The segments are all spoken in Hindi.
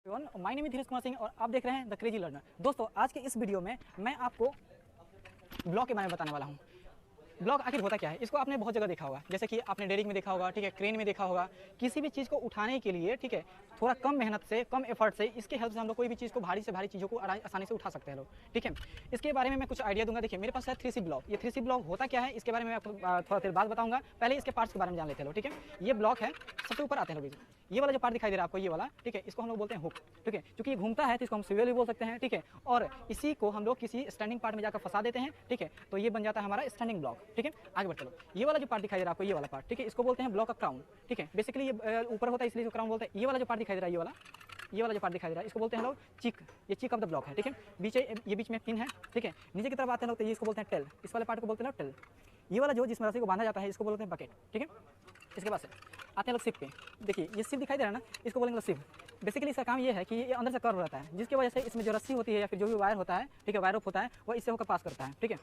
माय नेम इज धीरज कुमार सिंह और आप देख रहे हैं द क्रेजी लर्नर। दोस्तों आज के इस वीडियो में मैं आपको ब्लॉक के बारे में बताने वाला हूँ। ब्लॉक आखिर होता क्या है, इसको आपने बहुत जगह देखा होगा, जैसे कि आपने डेयरिंग में देखा होगा, ठीक है, क्रेन में देखा होगा। किसी भी चीज़ को उठाने के लिए, ठीक है, थोड़ा कम मेहनत से, कम एफर्ट से, इसके हेल्प से हम लोग कोई भी चीज़ को भारी से भारी चीज़ों को आसानी से उठा सकते हैं लोग, ठीक है। इसके बारे में मैं कुछ आइडिया दूंगा। देखिए मेरे पास है 3C ब्लॉक। ये 3C ब्लॉक होता क्या है इसके बारे में मैं आपको थोड़ा देर बाद बताऊंगा। पहले इसके पार्ट्स के बारे में जान लेते हैं लोग, ठीक है। ये ब्लॉक है, सबसे ऊपर आते हैं लोग। ये वाला जो पार्ट दिखाई दे रहा है आपको, ये वाला, ठीक है, इसको हम लोग बोलते हैं हुक, ठीक है। क्योंकि ये घूमता है तो इसको हम स्विवेल भी बोल सकते हैं, ठीक है। और इसी को हम लोग किसी स्टैंडिंग पार्ट में जाकर फंसा देते हैं, ठीक है, तो ये बन जाता है हमारा स्टैंडिंग ब्लॉक, ठीक है। आगे बढ़ते लोग, ये वाला जो पार्ट दिखाई दे रहा है आपको, ये वाला पार्ट, ठीक है, इसको बोलते हैं ब्लॉक का क्राउन, ठीक है। बेसिकली ये ऊपर होता है इसलिए क्राउन बोलते हैं। ये वाला जो पार्ट दिखाई दे रहा है, ये वाला जो पार्ट दिखाई दे रहा है, इसको बोलते हैं लोग चिक। ये चिक ऑफ द ब्लॉक है, ठीक है। ये बीच में पिन है, ठीक है। नीचे की तरफ आते हैं लोग तो ये इसको बोलते हैं टेल। इस वाले पार्ट को बोलते हैं टेल। ये वाला जो जिसमें रस्सी को बांधा जाता है इसको बोलते हैं बकेट, ठीक है। इसके बाद से आते हैं लोग सिप पे। देखिए ये सिप दिखाई दे रहा है ना, इसको बोलेंगे सिप। बेसिकली इसका काम ये है कि ये अंदर से कर्व रहता है, जिसकी वजह से इसमें जो रस्सी होती है या फिर जो भी वायर होता है, ठीक है, वायर रोप होता है, वो इससे होकर पास करता है, ठीक है।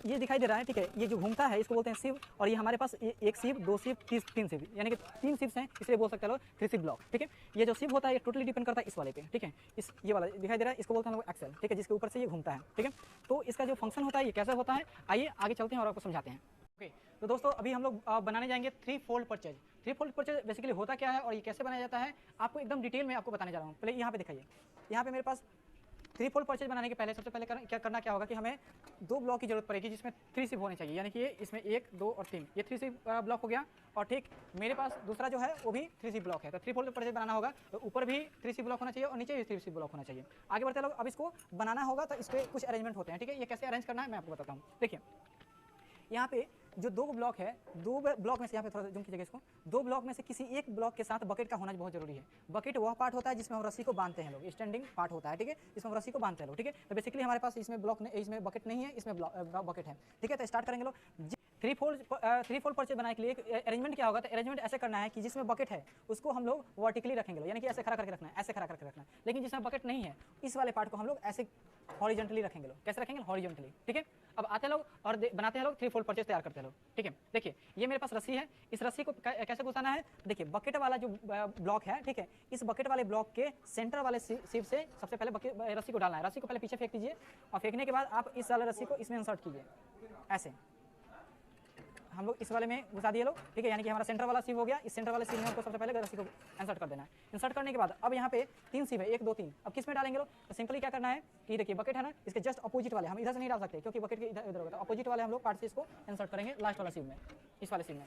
ये दिखाई दे रहा है, ठीक है, ये जो घूमता है इसको बोलते हैं सिप। और ये हमारे पास एक सिप, दो सिप, तीन सिप, यानी कि 3 सिप्स हैं, इसलिए बोल सकते हैं लोग 3C ब्लॉक, ठीक है। ये जो सिप होता है ये टोटली डिपेंड करता है इस वाले पे, ठीक है। ये वाला दिखाई दे रहा है, इसको बोलते हैं लोग एक्सेल, ठीक है, जिसके ऊपर से ये घूमता है, ठीक है। तो इसका जो फंक्शन होता है ये कैसे होता है, आइए आगे चलते हैं और आपको समझाते हैं। ओके, तो दोस्तों अभी हम लोग बनाने जाएंगे 3 fold purchase. 3 fold purchase basically होता क्या है और ये कैसे बनाया जाता है आपको एकदम डिटेल में आपको बताने जा रहा हूँ। पहले यहाँ पे दिखाइए, यहाँ पे मेरे पास 3 फोल्ड परचेज बनाने के पहले सबसे पहले क्या होगा कि हमें 2 ब्लॉक की जरूरत पड़ेगी जिसमें 3 सिप होने चाहिए, यानी कि इसमें 1, 2 और 3, ये 3 सिप ब्लॉक हो गया। और ठीक मेरे पास दूसरा जो है वो भी 3C ब्लॉक है। तो 3 फोल्ड परचेज बनाना होगा तो ऊपर भी 3C ब्लॉक होना चाहिए और नीचे भी 3C ब्लॉक होना चाहिए। आगे बढ़ते लोग, अब इसको बनाना होगा तो इस पर कुछ अरेंजमेंट होते हैं, ठीक है। ये कैसे अरेंज करना है मैं आपको बताता हूँ। देखिए यहाँ पे जो 2 ब्लॉक है, 2 ब्लॉक में से, यहाँ पे थोड़ा जूम कीजिएगा इसको, 2 ब्लॉक में से किसी एक ब्लॉक के साथ बकेट का होना बहुत जरूरी है। बकेट वह पार्ट होता है जिसमें हम रस्सी को बांधते हैं लोग, स्टैंडिंग पार्ट होता है, ठीक है, जिसमें हम रस्सी को बांधते हैं लोग, ठीक है। तो बेसिकली हमारे पास इसमें इसमें बकेट नहीं है, इसमें बकेट है, ठीक है। तो स्टार्ट करेंगे लोग। 3 फोल्ड परचेज बनाने के लिए अरेंजमेंट क्या होगा, तो अरेंजमेंट ऐसे करना है कि जिसमें बकेट है उसको हम लोग वर्टिकली रखेंगे, यानी कि ऐसे खड़ा करके रखना है, ऐसे खड़ा करके रखना है। लेकिन जिसमें बकेट नहीं है इस वाले पार्ट को हम लोग ऐसे हॉरिजॉन्टली रखेंगे लोग। कैसे रखेंगे, हॉरिजॉन्टली, ठीक है। अब आते हैं लोग और बनाते हैं लोग 3 फोल्ड परचेज तैयार करते हैं लोग, ठीक है। देखिए ये मेरे पास रस्सी है, इस रस्सी को कैसे घुसाना है। देखिए बकेट वाला जो ब्लॉक है, ठीक है, इस बकेट वाले ब्लॉक के सेंटर वाले सिप से सबसे पहले रस्सी को डालना है। रस्सी को पहले पीछे फेंक दीजिए और फेंकने के बाद आप इस वाले रस्सी को इसमें इंसर्ट कीजिए, ऐसे हम लोग इस वाले में घुसा दिए लोग, ठीक है। यानी कि हमारा सेंटर वाला सिप हो गया। इस सेंटर वाले सिप में हमको सबसे पहले रस्सी को इंसर्ट कर देना है। इंसर्ट करने के बाद अब यहाँ पे 3 सिप है, 1, 2, 3। अब किस में डालेंगे लोग, तो सिंपली क्या करना है कि देखिए बकेट है ना, इसके जस्ट अपोजिट वाले, हम इधर से नहीं डाल सकते क्योंकि बकेट के इधर होगा, तो अपोजिट वाले हम लोग पार्ट से इसको इंसर्ट करेंगे लास्ट वाला सिप में, इस वाले सिप में।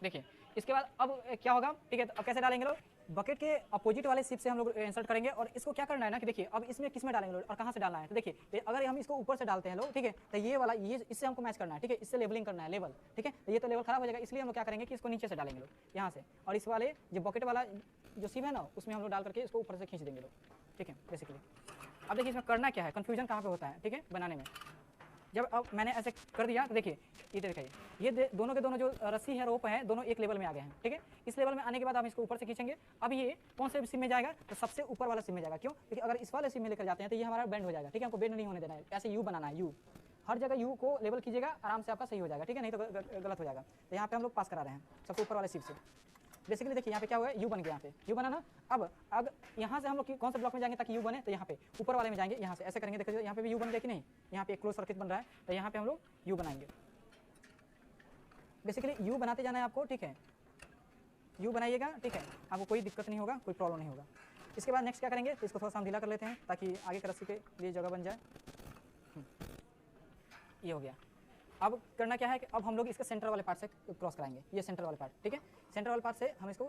देखिए इसके बाद अब क्या होगा, ठीक है। तो अब कैसे डालेंगे लोग, बकेट के अपोजिट वाले सिप से हम लोग इंसर्ट करेंगे। और इसको क्या करना है ना कि देखिए अब इसमें किस में डालेंगे लोग और कहाँ से डालना है। तो देखिए अगर हम इसको ऊपर से डालते हैं लोग, ठीक है, तो ये वाला ये इससे हमको मैच करना है, ठीक है, इससे लेवलिंग करना है, लेवल, ठीक है। तो ये तो लेवल खराब हो जाएगा, इसलिए हम लोग क्या करेंगे कि इसको नीचे से डालेंगे लोग यहाँ से, और इस वाले जो बकेट वाला जो सिप है ना उसमें हम लोग डाल करके इसको ऊपर से खींच देंगे लोग, ठीक है, बेसिकली। अब देखिए इसमें करना क्या है, कन्फ्यूजन कहाँ पे होता है, ठीक है, बनाने में। जब अब मैंने ऐसे कर दिया तो देखिए ये दिखाइए, ये दोनों के दोनों जो रस्सी है, रोप है, दोनों एक लेवल में आ गए हैं, ठीक है। इस लेवल में आने के बाद हम इसको ऊपर से खींचेंगे। अब ये कौन से सिम में जाएगा, तो सबसे ऊपर वाला सिम में जाएगा। क्यों, क्योंकि अगर इस वाले सिम में लेकर जाते हैं तो ये हमारा बेंड हो जाएगा, ठीक है। हमको बेंड नहीं होने देना है, ऐसे यू बनाना है, यू हर जगह यू को लेवल कीजिएगा, आराम से आपका सही हो जाएगा, ठीक है, नहीं तो गलत हो जाएगा। तो यहाँ पे हम लोग पास करा रहे हैं सबसे ऊपर वाले सिप से। बेसिकली देखिए यहाँ पे क्या हुआ, यू बन गया, यहाँ पे यू बना ना। अब यहाँ से हम लोग कौन से ब्लॉक में जाएंगे ताकि यू बने, तो यहाँ पे ऊपर वाले में जाएंगे, यहाँ से ऐसे करेंगे। देखिए यहाँ पे भी यू बन गया कि नहीं, यहाँ पे एक क्लोज सर्किट बन रहा है, तो यहाँ पे हम लोग यू बनाएंगे। बेसिकली यू बनाते जाना है आपको, ठीक है, यू बनाइएगा, ठीक है, आपको कोई दिक्कत नहीं होगा, कोई प्रॉब्लम नहीं होगा। इसके बाद नेक्स्ट क्या करेंगे, तो इसको थोड़ा सा हम ढीला कर लेते हैं ताकि आगे के रस्सी के लिए जगह बन जाए। ये हो गया। अब करना क्या है कि अब हम लोग इसके सेंटर वाले पार्ट से क्रॉस कराएंगे, ये सेंटर वाले पार्ट, ठीक है। सेंटर वाले पार्ट से हम इसको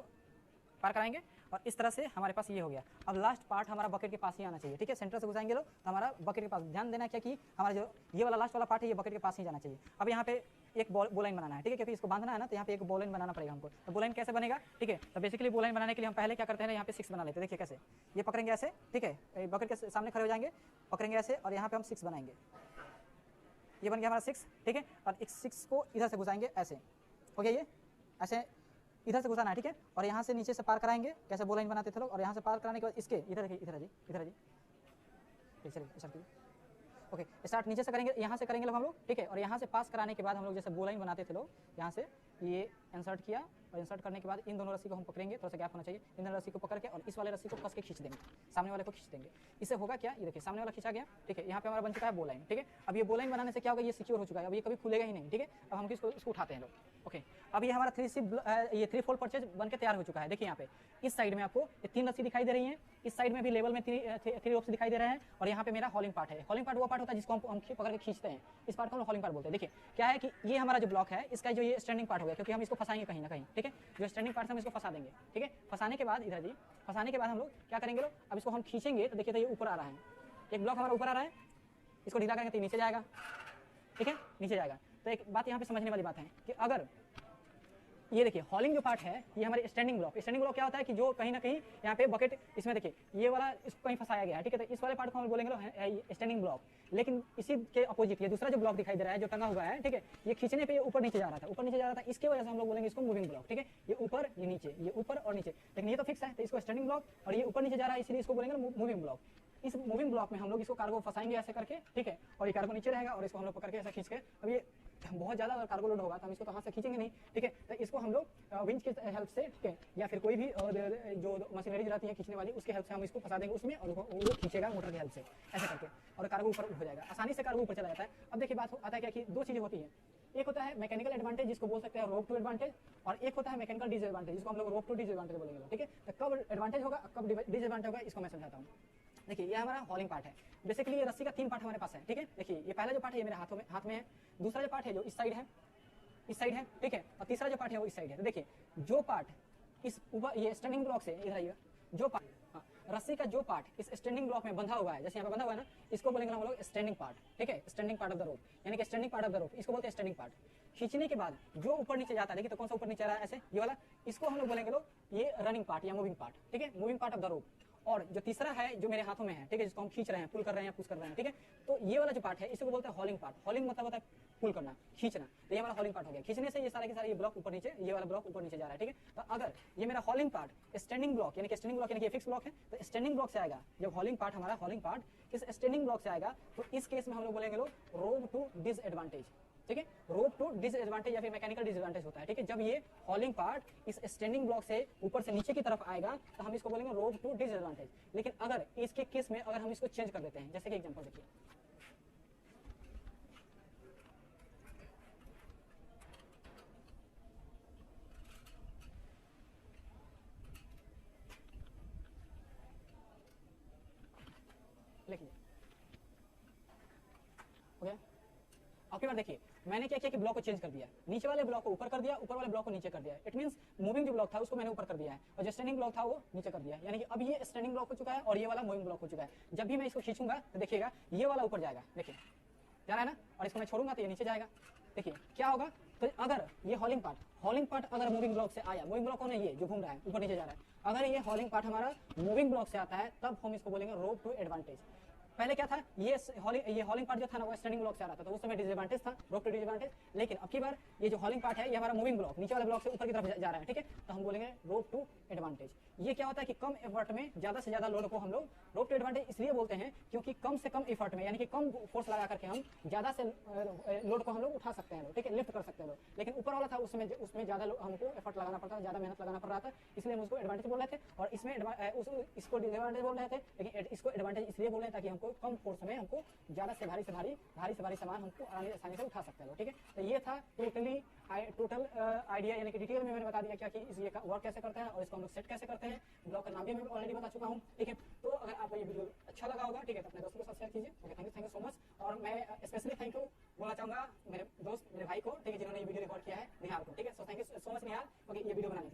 पार कराएंगे और इस तरह से हमारे पास ये हो गया। अब लास्ट पार्ट हमारा बकेट के पास ही आना चाहिए, ठीक है। सेंटर से घुसाएंगे लोग तो हमारा बकेट के पास, ध्यान देना क्या कि हमारा जो ये वाला लास्ट वाला पार्ट है ये बकेट के पास ही जाना चाहिए। अब यहाँ पे एक बोलाइन बनाना है, ठीक है, क्योंकि इसको बांधना है ना, तो यहाँ पे एक बोलाइन बनाना पड़ेगा हमको। तो बोलाइन कैसे बनेगा, ठीक है। तो बेसिकली बोलाइन बनाने के लिए हम पहले क्या करते हैं, यहाँ पे 6 बना लेते हैं। देखिए कैसे, ये पकड़ेंगे ऐसे, ठीक है, बकेट के सामने खड़े हो जाएंगे, पकड़ेंगे ऐसे और यहाँ पे हम 6 बनाएंगे। ये बन गया हमारा 6, ठीक है। और एक 6 को इधर से घुसाएंगे, ऐसे हो गया, ये ऐसे इधर से घुसाना है, ठीक है। और यहाँ से नीचे से पार कराएंगे, कैसे बोलाइन बनाते थे लोग। और यहाँ से पार कराने के बाद इसके इधर जी, इधर जी, चलिए ओके स्टार्ट नीचे से करेंगे, यहाँ से करेंगे लोग हम लोग, ठीक है। और यहाँ से पास कराने के बाद हम लोग जैसे बो लाइन बनाते थे लोग, यहाँ से ये इंसर्ट किया और इंसर्ट करने के बाद इन दोनों रस्सी को हम पकड़ेंगे, थोड़ा सा गैप होना चाहिए, इन दोनों रस्सी को पकड़ के और इस वाले रस्सी को कस के खींच देंगे, सामने वाले को खींच देंगे। इससे होगा क्या, ये देखिए सामने वाला खींचा गया, ठीक है। यहाँ पे हमारा बन चुका है बो लाइन, ठीक है। अब ये बो लाइन बनाने से क्या होगा, ये सिक्योर हो चुका है, अब ये कभी खुलेगा ही नहीं, ठीक है। अब हम इसको उठाते हैं लोग, ओके। अब ये हमारा 3 फोल्ड परचेज बन के तैयार हो चुका है। देखिए यहाँ पे इस साइड में आपको ये 3 रस्सी दिखाई दे रही है, इस साइड में भी लेवल में 3 रोप्स दिखाई दे रहे हैं, और यहाँ पे मेरा हॉलिंग पार्ट है। हॉलिंग पार्ट वो पार्ट होता है जिसको हम पकड़ के खींचते हैं, इस पार्ट को हम हॉलिंग पार्ट बोलते हैं। देखिए क्या है कि ये हमारा जो ब्लॉक है इसका जो ये स्टैंडिंग पार्ट हो गया, क्योंकि हम इसको फंसाएंगे कहीं ना कहीं, ठीक है। जो स्टैंडिंग पार्ट हम इसको फंसा देंगे, ठीक है। फंसाने के बाद इधर जी, फंसाने के बाद हम लोग क्या करेंगे लोग, अब इसको हम खींचेंगे तो देखिए तो ये ऊपर आ रहा है, एक ब्लॉक हमारा ऊपर आ रहा है, इसको ढीला करेंगे तो नीचे जाएगा, ठीक है, नीचे जाएगा। तो एक बात यहाँ पे समझने वाली बात है कि अगर ये देखिए हॉलिंग जो पार्ट है ये हमारे स्टैंडिंग ब्लॉक क्या होता है कि जो कहीं ना कहीं यहाँ पे बकेट इसमें देखिए ये वाला इसको कहीं फंसाया गया है, ठीक है। तो इस वाले पार्ट को हम बोलेंगे स्टैंडिंग ब्लॉक, लेकिन इसी के अपोजिट ये दूसरा जो ब्लॉक दिखाई दे रहा है जो टंगा हुआ है, ठीक है, ये खींचने पे ये ऊपर नीचे जा रहा था, इसकी वजह से हम लोग बोलेंगे इसको मूविंग ब्लॉक, ठीक है। ये ऊपर ये नीचे, ये ऊपर और नीचे, लेकिन ये तो फिक्स है, तो इसको स्टैंडिंग ब्लॉक, और ये ऊपर नीचे जा रहा है इसलिए इसको बोलेंगे मूविंग ब्लॉक। इस मूविंग ब्लॉक में हम लोग इसको कार्गो फंसाएंगे ऐसे करके, ठीक है, और ये कार्गो नीचे रहेगा और इसको हम लोग पकड़ के ऐसा खींच के, अब ये बहुत ज्यादा अगर कार्गो लोड होगा तो हम इसको तो हाथ से खींचेंगे नहीं, ठीक है। तो इसको हम लोग विंच की हेल्प से, ठीक है, या फिर कोई भी और जो मशीनरी रहती है खींचने वाली उसके हेल्प से हम इसको फंसा देंगे उसमें, और वो खींचेगा मोटर की हेल्प से ऐसे करके, और कार्गो ऊपर हो जाएगा, आसानी से कार्गो ऊपर चला जाता है। अब देखिए बात आता है क्या कि 2 चीजें होती है, एक होता है मैकेनिकल एडवांटेज जिसको बोल सकते हैं रोप टू एडवांटेज, और एक होता है मैकेनिकल डिसएडवांटेज जिसको हम लोग रोप टू डिसएडवांटेज बोलेंगे, ठीक है। तो कब एडवांटेज होगा कब डिसएडवांटेज होगा इसको मैं समझाता हूँ। देखिए ये हमारा हॉलिंग पार्ट है, बेसिकली ये रस्सी का 3 पार्ट हमारे पास है, ठीक है। देखिए ये पहला जो पार्ट है ये मेरे हाथ में है, दूसरा जो पार्ट है जो इस साइड है, ठीक है, और तीसरा जो पार्ट है वो इस साइड है। तो देखिए जो पार्ट इस ऊपर ये स्टैंडिंग ब्लॉक से इधर आइएगा, जो पार्ट रस्सी का जो पार्ट इस स्टैंडिंग ब्लॉक में बंधा हुआ है, जैसे यहाँ पे बंधा हुआ है ना, इसको बोलेंगे हम लोग स्टैंडिंग पार्ट, ठीक है, standing part of the rope, यानी कि standing part of the rope इसको बोलते हैं स्टैंडिंग पार्ट। खींचने के बाद जो ऊपर नीचे जाता है, देखिए तो कौन सा ऊपर नीचे आ रहा है ऐसे, ये वाला, इसको हम लोग बोलेंगे लोग ये रनिंग पार्ट या मूविंग पार्ट, ठीक है, moving part of the rope. और जो तीसरा है जो मेरे हाथों में है, ठीक है, जिसको हम खींच रहे हैं, पुल कर रहे हैं, पुश कर रहे हैं, ठीक है, तो ये वाला जो पार्ट है इसको बोलते हैं हॉलिंग पार्ट। हॉलिंग मतलब होता है पुल करना, खींचना, तो ये हमारा हॉलिंग पार्ट हो गया। खींचने से ये सारे के सारे ये ब्लॉक ऊपर नीचे, ये वाला ब्लॉक ऊपर नीचे जा रहा है, ठीक है। तो अगर ये मेरा हॉलिंग पार्ट स्टैंडिंग ब्लॉक यानी कि स्टैंडिंग ब्लॉक यानी कि फिक्स ब्लॉक है, तो स्टैंडिंग ब्लॉक से आएगा, जब हॉलिंग पार्ट हमारा हॉलिंग पार्ट इस स्टैंडिंग ब्लॉक से आएगा, तो इस केस में हम लोग बोलेंगे लोग रोप टू डिसएडवांटेज, ठीक है, रोप टू डिसएडवांटेज या फिर मैकेनिकल डिसएडवांटेज होता है, ठीक है। जब ये हॉलिंग पार्ट इस स्टैंडिंग ब्लॉक से ऊपर से नीचे की तरफ आएगा तो हम इसको बोलेंगे रोप टू डिसएडवांटेज। लेकिन अगर इसके केस में अगर हम इसको चेंज कर देते हैं, जैसे कि एग्जांपल देखिए, लिखिए, ओके। आपकी बार देखिए मैंने क्या किया कि ब्लॉक को चेंज कर दिया, नीचे वाले ब्लॉक को ऊपर कर दिया, ऊपर वाले ब्लॉक को नीचे कर दिया। इट मींस मूविंग जो ब्लॉक था उसको मैंने ऊपर कर दिया है और जो स्टैंडिंग ब्लॉक था वो नीचे कर दिया, यानी कि अब ये स्टैंडिंग ब्लॉक हो चुका है और ये वाला मूविंग ब्लॉक हो चुका है। जब भी मैं इसको खींचूंगा तो देखिएगा ये वाला ऊपर जाएगा, देखिए जा रहा है ना, और इसको मैं छोड़ूंगा तो ये नीचे जाएगा। देखिए क्या होगा, तो अगर ये हॉलिंग पार्ट अगर मूविंग ब्लॉक से आया, मूविंग ब्लॉक होना ये जो घूम रहा है ऊपर नीचे जा रहा है, अगर ये हॉलिंग पार्ट हमारा मूविंग ब्लॉक से आता है तब हम इसको बोलेंगे रोप टू एडवांटेज। पहले क्या था, ये हॉलिंग पार्ट जो था ना वो स्टैंडिंग ब्लॉक से आ रहा था, तो उस समय डिसएडवांटेज था, रोप टू डिसएडवांटेज। लेकिन अब की बार ये जो हॉलिंग पार्ट है ये हमारा मूविंग ब्लॉक नीचे वाले ब्लॉक से ऊपर की तरफ जा रहा है, ठीक है, तो हम बोलेंगे रोप टू एडवांटेज। ये क्या होता है कि कम एफर्ट में ज्यादा से ज्यादा लोड को हम लोग रोप टू एडवांटेज इसलिए बोलते हैं क्योंकि कम से कम एफर्ट में यानी कि कम फोर्स लगा करके हम ज्यादा से लोड को हम लोग उठा सकते हैं, ठीक है, लिफ्ट कर सकते हैं लोग। लेकिन ऊपर वाला था उसमें ज्यादा हमको एफर्ट लगाना पड़ता था, ज्यादा मेहनत लगाना पड़ रहा था, इसलिए हम उसको एडवांटेज बोल रहे थे। और इसमें इसको डिसएडवांटेज बोल रहे थे, लेकिन इसको एडवांटेज इसलिए बोल रहे हैं ताकि हमको कम फोर्स में हमको ज्यादा से भारी सामान हमको आसानी से उठा सकते हैं, ठीक है। तो ये था टोटल आइडिया, यानी कि डिटेल में मैंने बता दिया क्या कि ये वर्क कैसे करते हैं और इसको हम लोग सेट कैसे करते हैं। ब्लॉक का नाम भी मैं ऑलरेडी बता चुका हूँ, ठीक है। तो अगर आपको ये वीडियो अच्छा लगा होगा, ठीक है, तो अपने दोस्तों के साथ शेयर कीजिए। Okay, thank you so much. और मैं स्पेशली थैंक यू बोलना चाहूंगा मेरे दोस्त, मेरे भाई को, ठीक है, जिन्होंने ये वीडियो रिकॉर्ड किया है, निहाल को, ठीक है। So thank you so much Nihal, okay, ये वीडियो बनाने के लिए।